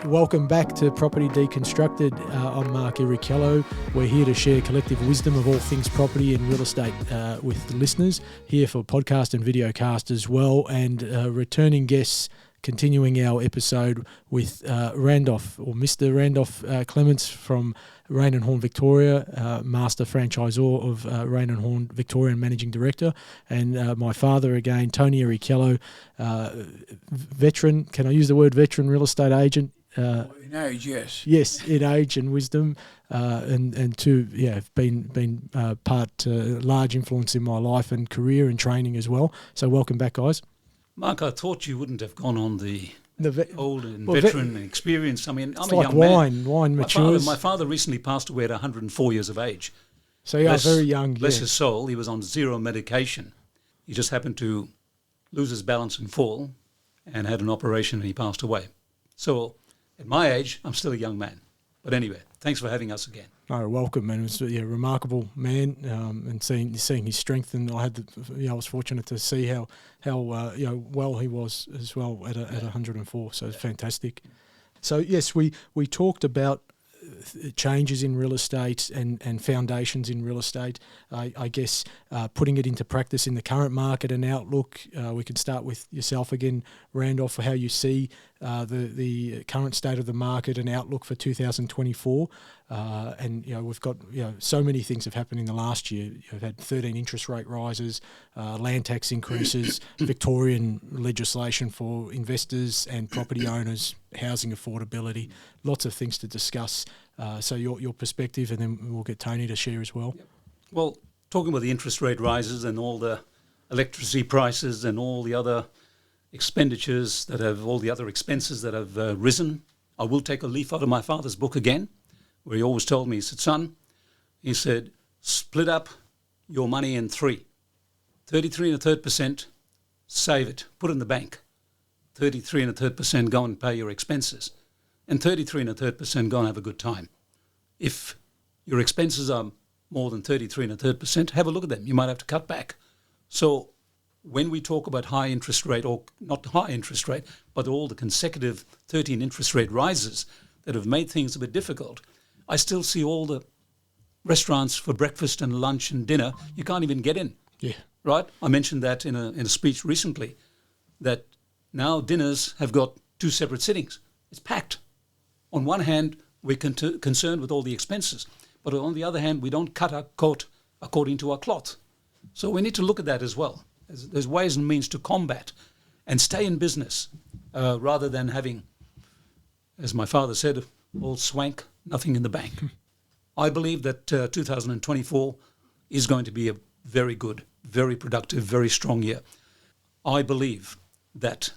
Welcome back to Property Deconstructed. I'm Mark Errichiello. We're here to share collective wisdom of all things property and real estate with the listeners, here for podcast and videocast as well, and returning guests, continuing our episode with Mr. Randolph Clements from Raine&Horne Victoria, Master Franchisor of Raine&Horne Victoria and Managing Director, and my father again, Tony Errichiello, veteran, can I use the word veteran real estate agent? In age, yes. Yes, in age and wisdom, and two, have been large influence in my life and career and training as well. So welcome back, guys. Mark, I thought you wouldn't have gone on the old and veteran experience. I mean, I'm a like young man. Wine matures. My father recently passed away at 104 years of age. So you are very young. Bless his soul. He was on zero medication. He just happened to lose his balance and fall, and had an operation, and he passed away. So at my age, I'm still a young man. But anyway, thanks for having us again. Oh, welcome, man. It was a remarkable man, and seeing his strength, and I was fortunate to see how well he was as well at 104. So it's fantastic. So yes, we talked about changes in real estate and foundations in real estate. I guess putting it into practice in the current market and outlook. We can start with yourself again, Randolph, for how you see the current state of the market and outlook for 2024. And we've got so many things have happened in the last year. You've had 13 interest rate rises, land tax increases, Victorian legislation for investors and property owners, housing affordability, lots of things to discuss. So your perspective, and then we'll get Tony to share as well. Yep. Well, talking about the interest rate rises and all the electricity prices and all the other expenditures all the other expenses that have risen, I will take a leaf out of my father's book again, where he always told me, he said, son, he said, split up your money in 33 1/3%, save it, put it in the bank. 33 1/3% go and pay your expenses, and 33 1/3% go and have a good time. If your expenses are more than 33 1/3%, have a look at them. You might have to cut back. So when we talk about high interest rate, or not high interest rate, but all the consecutive 13 interest rate rises that have made things a bit difficult, I still see all the restaurants for breakfast and lunch and dinner, you can't even get in. Yeah. Right? I mentioned that in a speech recently, that now dinners have got 2 separate sittings. It's packed. On one hand, we're concerned with all the expenses, but on the other hand, we don't cut our coat according to our cloth. So we need to look at that as well. There's ways and means to combat and stay in business rather than having, as my father said, all swank, nothing in the bank. I believe that 2024 is going to be a very good, very productive, very strong year. I believe that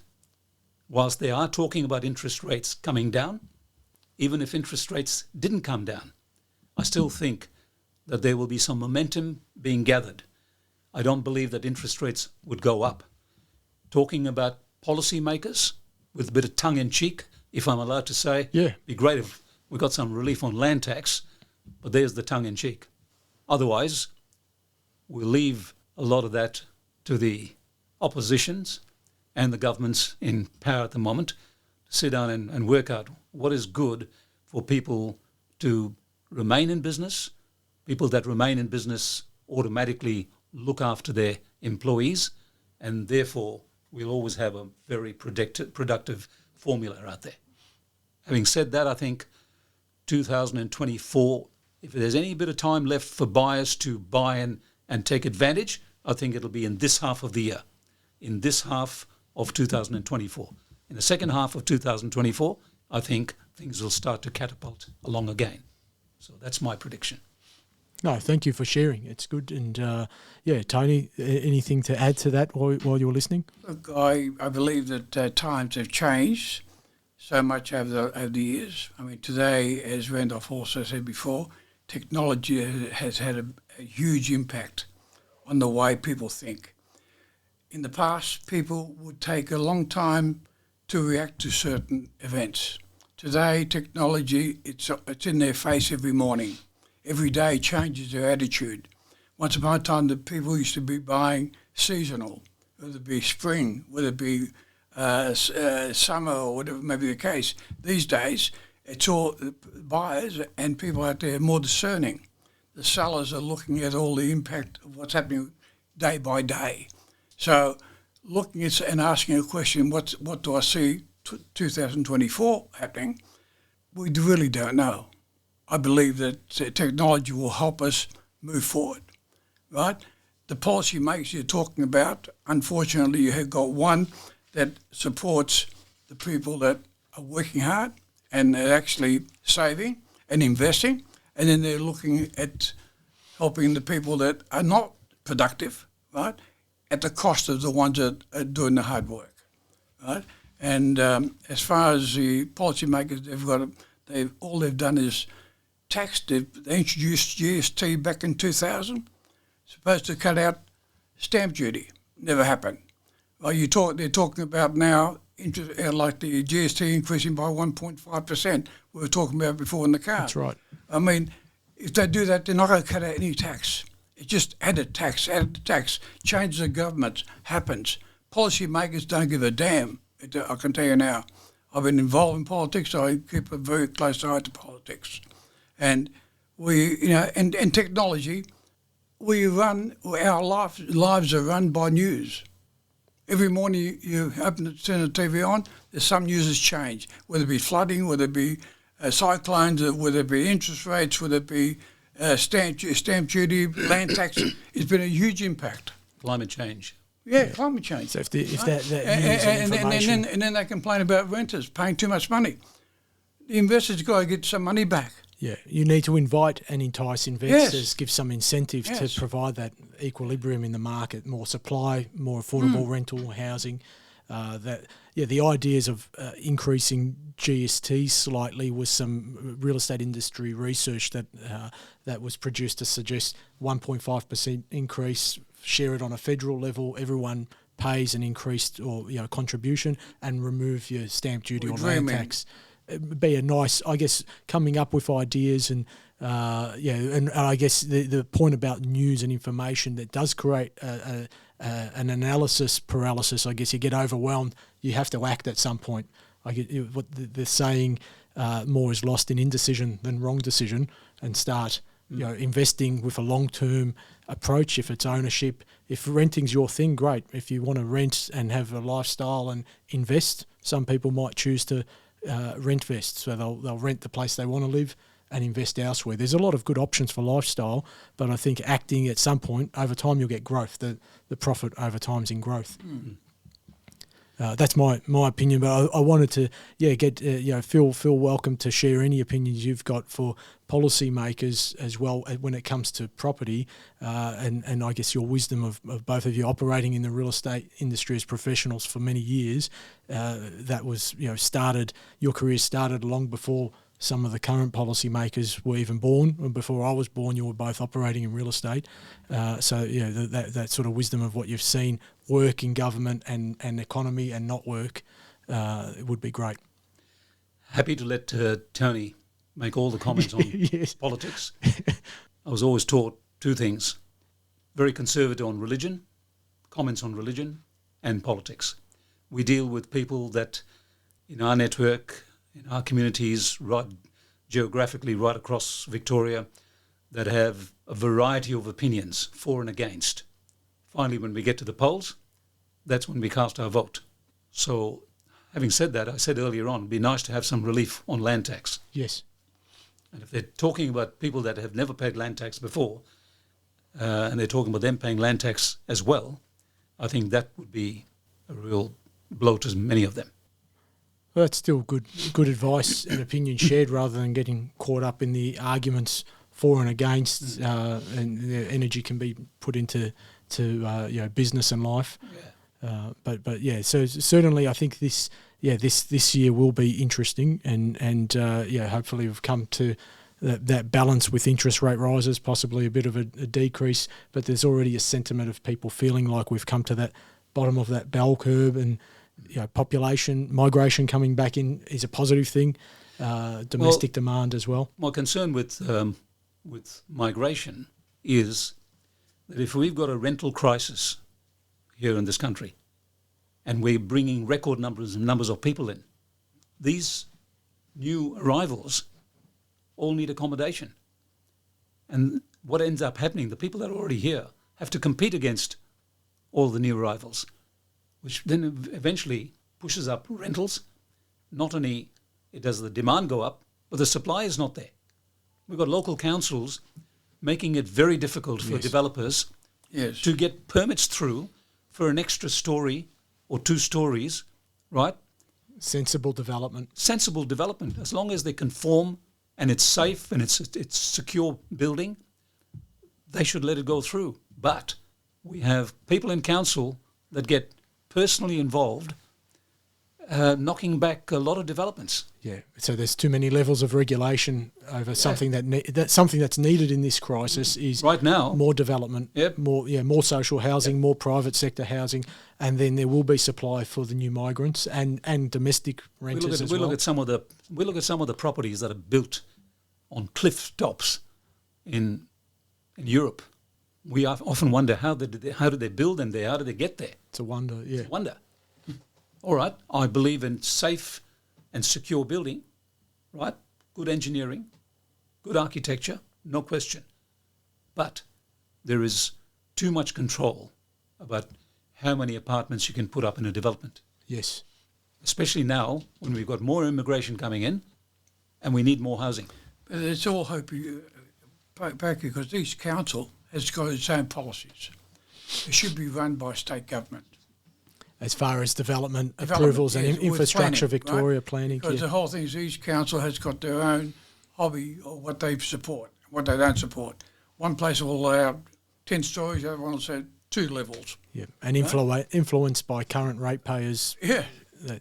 whilst they are talking about interest rates coming down, even if interest rates didn't come down, I still think that there will be some momentum being gathered. I don't believe that interest rates would go up. Talking about policymakers with a bit of tongue-in-cheek, if I'm allowed to say, be great if we got some relief on land tax, but there's the tongue-in-cheek. Otherwise, we'll leave a lot of that to the oppositions and the governments in power at the moment to sit down and work out what is good for people to remain in business. People that remain in business automatically look after their employees, and therefore we'll always have a very productive formula out there. Having said that, I think 2024, if there's any bit of time left for buyers to buy and take advantage, I think it'll be in this half of the year, in this half of 2024. In the second half of 2024, I think things will start to catapult along again. So that's my prediction. No, thank you for sharing. It's good. And Tony, anything to add to that while you're listening? Look, I believe that times have changed so much over the years. I mean, today, as Randolph also said before, technology has had a huge impact on the way people think. In the past, people would take a long time to react to certain events. Today, technology, it's in their face every morning. Every day changes their attitude. Once upon a time, the people used to be buying seasonal, whether it be spring, whether it be summer or whatever may be the case. These days, it's all buyers and people out there are more discerning. The sellers are looking at all the impact of what's happening day by day. So looking at and asking a question, what do I see 2024 happening? We really don't know. I believe that technology will help us move forward, right? The policy makers you're talking about, unfortunately, you have got one that supports the people that are working hard and are actually saving and investing, and then they're looking at helping the people that are not productive, right, at the cost of the ones that are doing the hard work, right? And as far as the policymakers, all they've done is tax. They introduced GST back in 2000, supposed to cut out stamp duty. Never happened. Well, they're talking about now like the GST increasing by 1.5%. We were talking about before in the car. That's right. I mean, if they do that, they're not going to cut out any tax. It's just added tax. Change of government happens. Policymakers don't give a damn. I can tell you now. I've been involved in politics, so I keep a very close eye to politics. And and technology, our lives are run by news. Every morning you open it, turn the TV on, there's some news has changed, whether it be flooding, whether it be cyclones, whether it be interest rates, whether it be stamp duty, land tax. It's been a huge impact. Climate change. Yeah, climate change. So if that news and information... And then they complain about renters paying too much money. The investors got to get some money back. Yeah, you need to invite and entice investors, give some incentive to provide that equilibrium in the market, more supply, more affordable rental housing. The ideas of increasing GST slightly was some real estate industry research that was produced to suggest 1.5% increase, share it on a federal level, everyone pays an increased contribution, and remove your stamp duty or land tax. It'd be a nice, I guess, coming up with ideas and I guess the point about news and information that does create an analysis paralysis. I guess you get overwhelmed. You have to act at some point. I get what the saying, more is lost in indecision than wrong decision, and start investing with a long-term approach. If it's ownership, if renting's your thing, great. If you want to rent and have a lifestyle and invest, some people might choose to rent vest, so they'll rent the place they want to live and invest elsewhere. There's a lot of good options for lifestyle, but I think acting at some point over time you'll get growth. The profit over time's in growth. That's my opinion, but I wanted to get feel welcome to share any opinions you've got for policymakers as well when it comes to property, and I guess your wisdom of both of you operating in the real estate industry as professionals for many years. That was your career started long before some of the current policymakers were even born, and before I was born, you were both operating in real estate. That sort of wisdom of what you've seen work in government and economy and not work would be great. Happy to let Tony make all the comments on politics. I was always taught two things: very conservative on religion, comments on religion, and politics. We deal with people that in our network, in our communities, right geographically right across Victoria, that have a variety of opinions for and against. Finally, when we get to the polls, that's when we cast our vote. So, having said that, I said earlier on, it'd be nice to have some relief on land tax. Yes. And if they're talking about people that have never paid land tax before, and they're talking about them paying land tax as well, I think that would be a real blow to many of them. Well, that's still good advice and opinion shared, rather than getting caught up in the arguments for and against, and the energy can be put into business and life. Yeah. So certainly I think this year will be interesting, and hopefully we've come to that balance with interest rate rises, possibly a bit of a decrease, but there's already a sentiment of people feeling like we've come to that bottom of that bell curve, and population migration coming back in is a positive thing. Domestic demand as well. My concern with migration is that if we've got a rental crisis here in this country, and we're bringing record numbers of people in. These new arrivals all need accommodation. And what ends up happening, the people that are already here have to compete against all the new arrivals, which then eventually pushes up rentals. Not only does the demand go up, but the supply is not there. We've got local councils making it very difficult for developers to get permits through for an extra story or 2 stories, right? Sensible development. Sensible development. As long as they conform and it's safe and it's secure building, they should let it go through. But we have people in council that get personally involved, knocking back a lot of developments. Yeah, so there's too many levels of regulation over something something that's needed in this crisis is right now more development, more social housing, more private sector housing, and then there will be supply for the new migrants and domestic renters as well. We look at some of the properties that are built on cliff tops in Europe. We often wonder how did they build them there? How did they get there? It's a wonder. Yeah, it's a wonder. All right, I believe in safe and secure building, right? Good engineering, good architecture, no question. But there is too much control about how many apartments you can put up in a development. Yes. Especially now when we've got more immigration coming in and we need more housing. But it's all hope back because each council has got its own policies. It should be run by state government. As far as development approvals and infrastructure, planning, Victoria right? planning. Because the whole thing is each council has got their own hobby or what they support, what they don't support. One place will allow 10 stories, the other one will say 2 levels. Yeah, and influenced by current ratepayers. Yeah.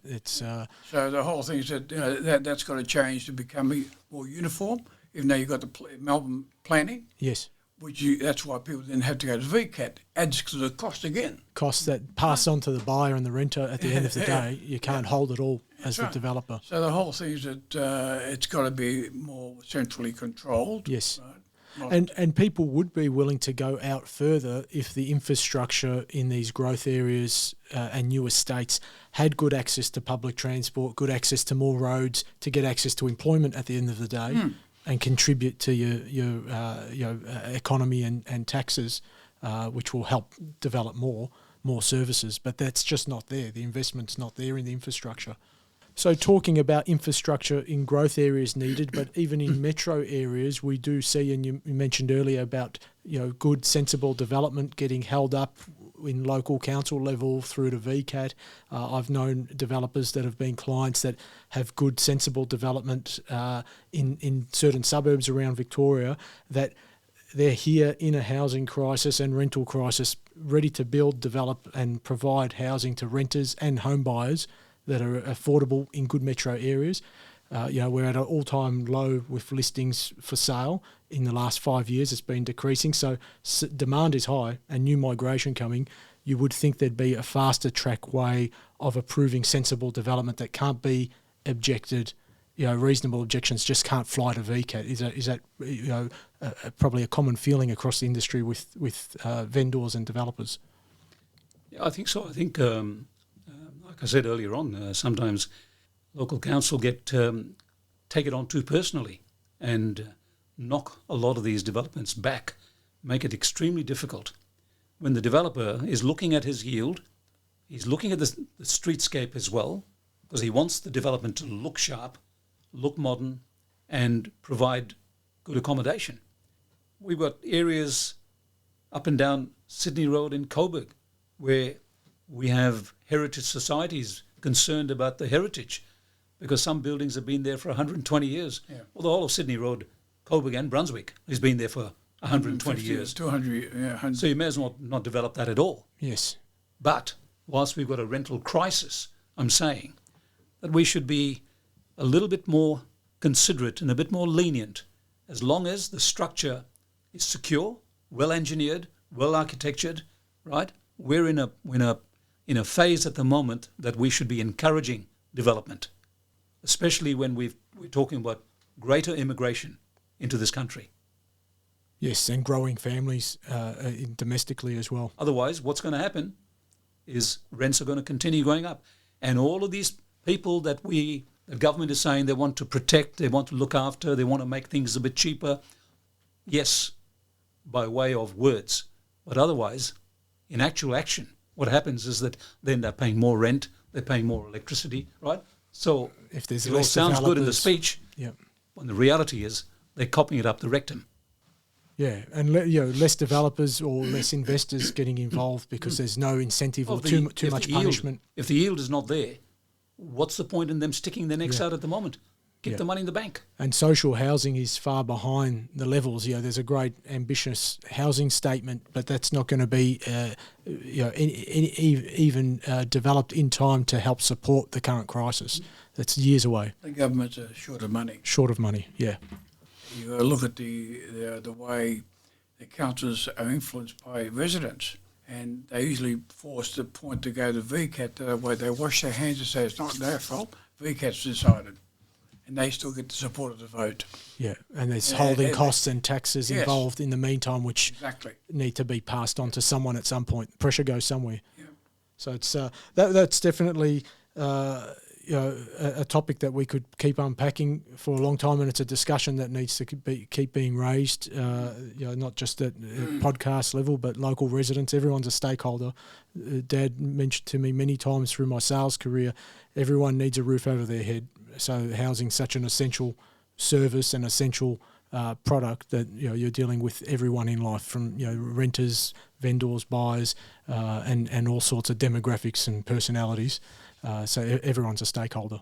It's So the whole thing is that that's got to change to become more uniform. Even though you've got the Melbourne planning. Yes. That's why people then have to go to VCAT. Adds to the cost again. Costs that pass on to the buyer and the renter at the end of the day. You can't hold it all as the developer. So the whole thing is that it's got to be more centrally controlled. Yes. Right? And people would be willing to go out further if the infrastructure in these growth areas and new estates had good access to public transport, good access to more roads, to get access to employment at the end of the day. And contribute to your economy and taxes, which will help develop more services. But that's just not there. The investment's not there in the infrastructure. So talking about infrastructure in growth areas needed, but even in metro areas, we do see, and you mentioned earlier about good, sensible development getting held up in local council level through to VCAT. I've known developers that have been clients that have good, sensible development in certain suburbs around Victoria that they're here in a housing crisis and rental crisis, ready to build, develop and provide housing to renters and home buyers that are affordable in good metro areas. We're at an all-time low with listings for sale. In the last 5 years, it's been decreasing. So demand is high and new migration coming. You would think there'd be a faster track way of approving sensible development that can't be objected. Reasonable objections just can't fly to VCAT. Is that probably a common feeling across the industry with vendors and developers? Yeah, I think so. I think, like I said earlier on, sometimes local council take it on too personally and knock a lot of these developments back, make it extremely difficult. When the developer is looking at his yield, he's looking at the streetscape as well, because he wants the development to look sharp, look modern, and provide good accommodation. We've got areas up and down Sydney Road in Coburg where we have heritage societies concerned about the heritage, because some buildings have been there for 120 years. Yeah. Well, the whole of Sydney Road, Coburg and Brunswick, has been there for 120 years. 200, yeah. So you may as well not develop that at all. Yes. But whilst we've got a rental crisis, I'm saying that we should be a little bit more considerate and a bit more lenient, as long as the structure is secure, well engineered, well architectured, right? We're in a phase at the moment that we should be encouraging development, especially when we're talking about greater immigration into this country. Yes, and growing families domestically as well. Otherwise, what's going to happen is rents are going to continue going up. And all of these people that the government is saying they want to protect, they want to look after, they want to make things a bit cheaper, yes, by way of words. But otherwise, in actual action, what happens is that they end up paying more rent, they're paying more electricity, right? So if there's it all sounds good in the speech, yeah. when the reality is they're copying it up the rectum. Yeah, and less developers or less investors getting involved because there's no incentive or too much punishment. If the yield is not there, what's the point in them sticking their necks out at the moment? Keep the money in the bank. And social housing is far behind the levels. There's a great ambitious housing statement, but that's not going to be even developed in time to help support the current crisis. That's years away. The governments are short of money. Short of money, yeah. You look at the way the councils are influenced by residents, and they usually force the point to go to VCAT, the way they wash their hands and say it's not their fault, VCAT's decided. And they still get the support of the vote. Yeah, and there's holding costs and taxes involved in the meantime, which need to be passed on to someone at some point. Pressure goes somewhere. Yeah. So it's that's definitely a topic that we could keep unpacking for a long time, and it's a discussion that needs to keep being raised. Not just at podcast level, but local residents. Everyone's a stakeholder. Dad mentioned to me many times through my sales career, everyone needs a roof over their head. So housing's such an essential service and essential product that you're dealing with everyone in life, from renters, vendors, buyers, and all sorts of demographics and personalities. So everyone's a stakeholder.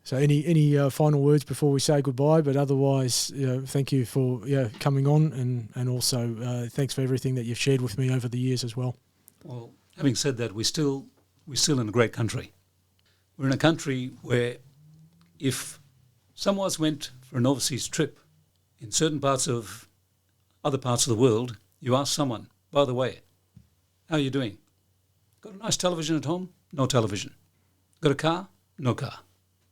So any final words before we say goodbye? But otherwise, thank you for coming on, and also thanks for everything that you've shared with me over the years as well. Well, having said that, we're still in a great country. We're in a country where if someone went for an overseas trip in certain other parts of the world, you ask someone, by the way, how are you doing? Got a nice television at home? No television. Got a car? No car.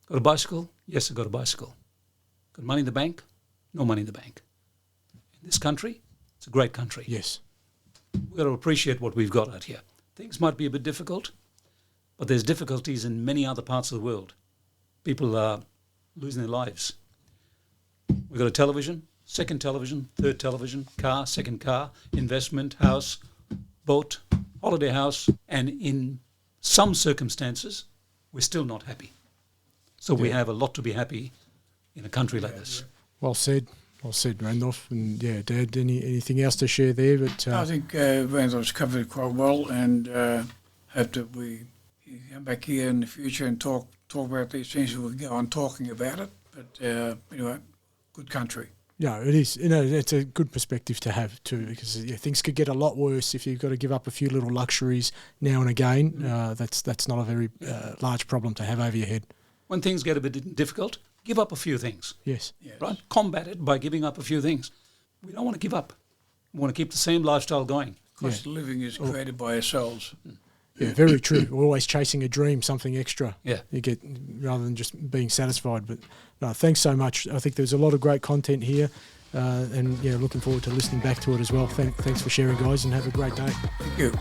Got a bicycle? Yes, I got a bicycle. Got money in the bank? No money in the bank. In this country, it's a great country. Yes. We've got to appreciate what we've got out here. Things might be a bit difficult, but there's difficulties in many other parts of the world. People are losing their lives. We've got a television, second television, third television, car, second car, investment, house, boat, holiday house, and in some circumstances, we're still not happy. So we have a lot to be happy in a country like this. Well said, Randolph. And Dad, anything else to share there? But I think Randolph's covered it quite well, and hope that we come back here in the future and talk about these things. We'll go on talking about it. But anyway, good country. Yeah, it is. It's a good perspective to have too, because things could get a lot worse if you've got to give up a few little luxuries now and again. That's not a very large problem to have over your head. When things get a bit difficult, give up a few things. Yes. Right? Combat it by giving up a few things. We don't want to give up. We want to keep the same lifestyle going. Cost of living is created by ourselves. Yeah, very true. We're always chasing a dream, something extra. Yeah. You get, rather than just being satisfied. But no, thanks so much. I think there's a lot of great content here, and looking forward to listening back to it as well. Thanks for sharing, guys, and have a great day. Thank you.